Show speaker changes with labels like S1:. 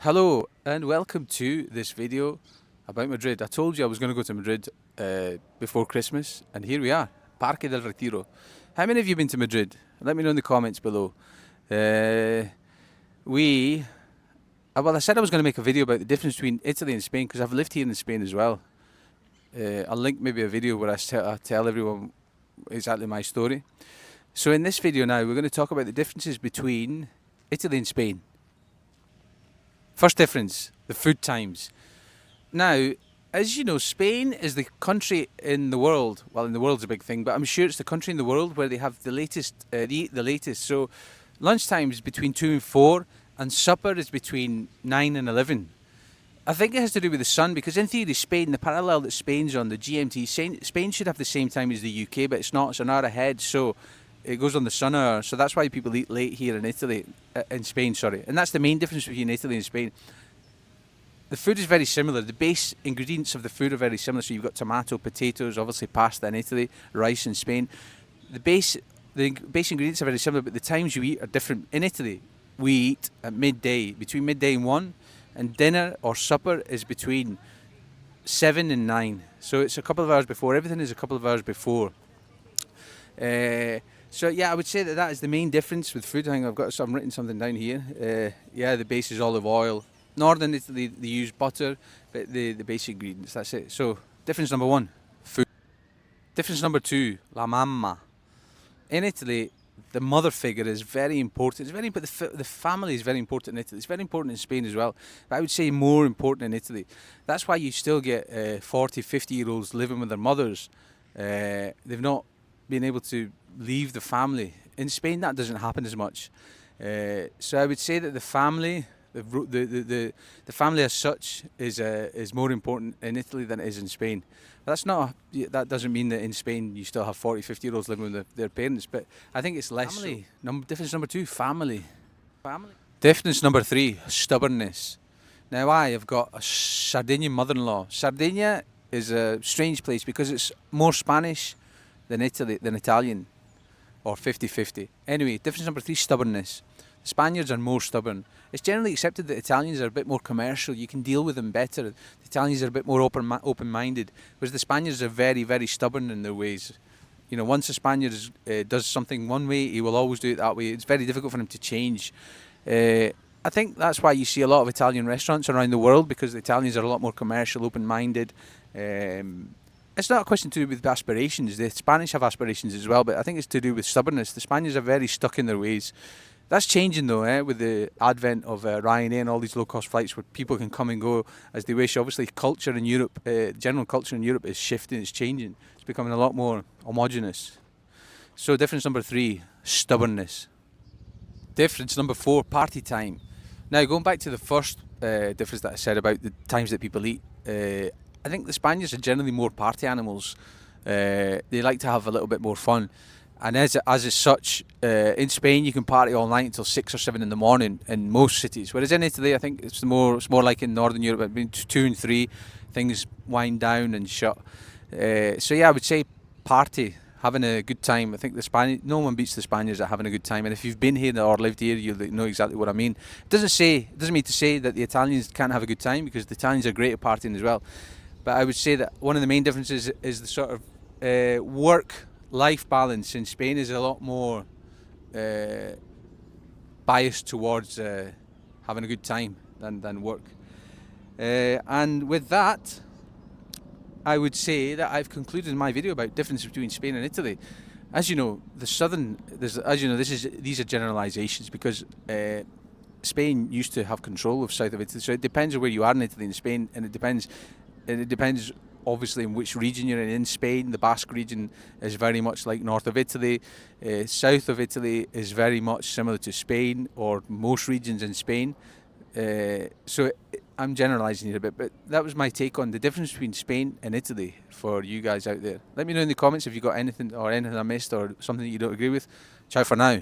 S1: Hello and welcome to this video about Madrid. I told you I was going to go to Madrid before Christmas, and here we are, Parque del Retiro. How many of you been to Madrid? Let me know in the comments below. Well, I said I was going to make a video about the difference between Italy and Spain because I've lived here in Spain as well. I'll link maybe a video where I tell everyone exactly my story. So in this video now, we're going to talk about the differences between Italy and Spain. First difference, the food times. Now, as you know, Spain is the country in the world, well, in the world's a big thing, but I'm sure it's the country in the world where they have the latest, the latest. So lunchtime is between 2 and 4, and supper is between 9 and 11. I think it has to do with the sun, because in theory Spain, the parallel that Spain's on, the GMT, Spain should have the same time as the UK, but it's not, it's an hour ahead, so it goes on the sun hour, so that's why people eat late here in in Spain, and that's the main difference between Italy and Spain. The food is very similar, the base ingredients of the food are very similar, so you've got tomato, potatoes, obviously pasta in Italy, rice in Spain. The base ingredients are very similar, but the times you eat are different. In Italy, we eat at midday, between midday and 1, and dinner or supper is between 7 and 9, so it's a couple of hours before, everything is a couple of hours before. So yeah, I would say that is the main difference with food. I think I've written something down here. Yeah, the base is olive oil. Northern Italy, they use butter, but the basic ingredients, that's it. So difference number 1, food. Difference number 2, la mamma. In Italy, the mother figure is very important. It's very important. The family is very important in Italy. It's very important in Spain as well, but I would say more important in Italy. That's why you still get 40, 50-year-olds living with their mothers. They've not been able to leave the family. In Spain, that doesn't happen as much. So I would say that the family, the family as such, is more important in Italy than it is in Spain. That doesn't mean that in Spain you still have 40, 50-year-olds living with their parents, but I think it's less. Family. Difference number 2, family. Difference number 3, stubbornness. Now I have got a Sardinian mother-in-law. Sardinia is a strange place because it's more Spanish than Italian, or 50-50. Anyway, difference number 3, stubbornness. The Spaniards are more stubborn. It's generally accepted that Italians are a bit more commercial. You can deal with them better. The Italians are a bit more open-minded, whereas the Spaniards are very, very stubborn in their ways. You know, once a Spaniard does something one way, he will always do it that way. It's very difficult for him to change. I think that's why you see a lot of Italian restaurants around the world, because the Italians are a lot more commercial, open-minded. It's not a question to do with aspirations. The Spanish have aspirations as well, but I think it's to do with stubbornness. The Spaniards are very stuck in their ways. That's changing though, with the advent of Ryanair and all these low-cost flights where people can come and go as they wish. Obviously, culture in Europe, general culture in Europe is shifting, it's changing. It's becoming a lot more homogenous. So difference number 3, stubbornness. Difference number 4, party time. Now, going back to the first difference that I said about the times that people eat, I think the Spaniards are generally more party animals. They like to have a little bit more fun. And as is such, in Spain you can party all night until 6 or 7 in the morning in most cities. Whereas in Italy, I think it's more like in Northern Europe, between 2 and 3, things wind down and shut. So yeah, I would say party, having a good time. I think no one beats the Spaniards at having a good time. And if you've been here or lived here, you'll know exactly what I mean. It doesn't mean to say that the Italians can't have a good time, because the Italians are great at partying as well. But I would say that one of the main differences is the sort of work-life balance. In Spain is a lot more biased towards having a good time than work. And with that, I would say that I've concluded my video about difference between Spain and Italy. As you know, these are generalizations, because Spain used to have control of south of Italy, so it depends on where you are in Italy and Spain, and it depends obviously in which region you're in. In Spain, the Basque region is very much like north of Italy. South of Italy is very much similar to Spain, or most regions in Spain. So I'm generalising here a bit, but that was my take on the difference between Spain and Italy for you guys out there. Let me know in the comments if you got anything I missed, or something that you don't agree with. Ciao for now.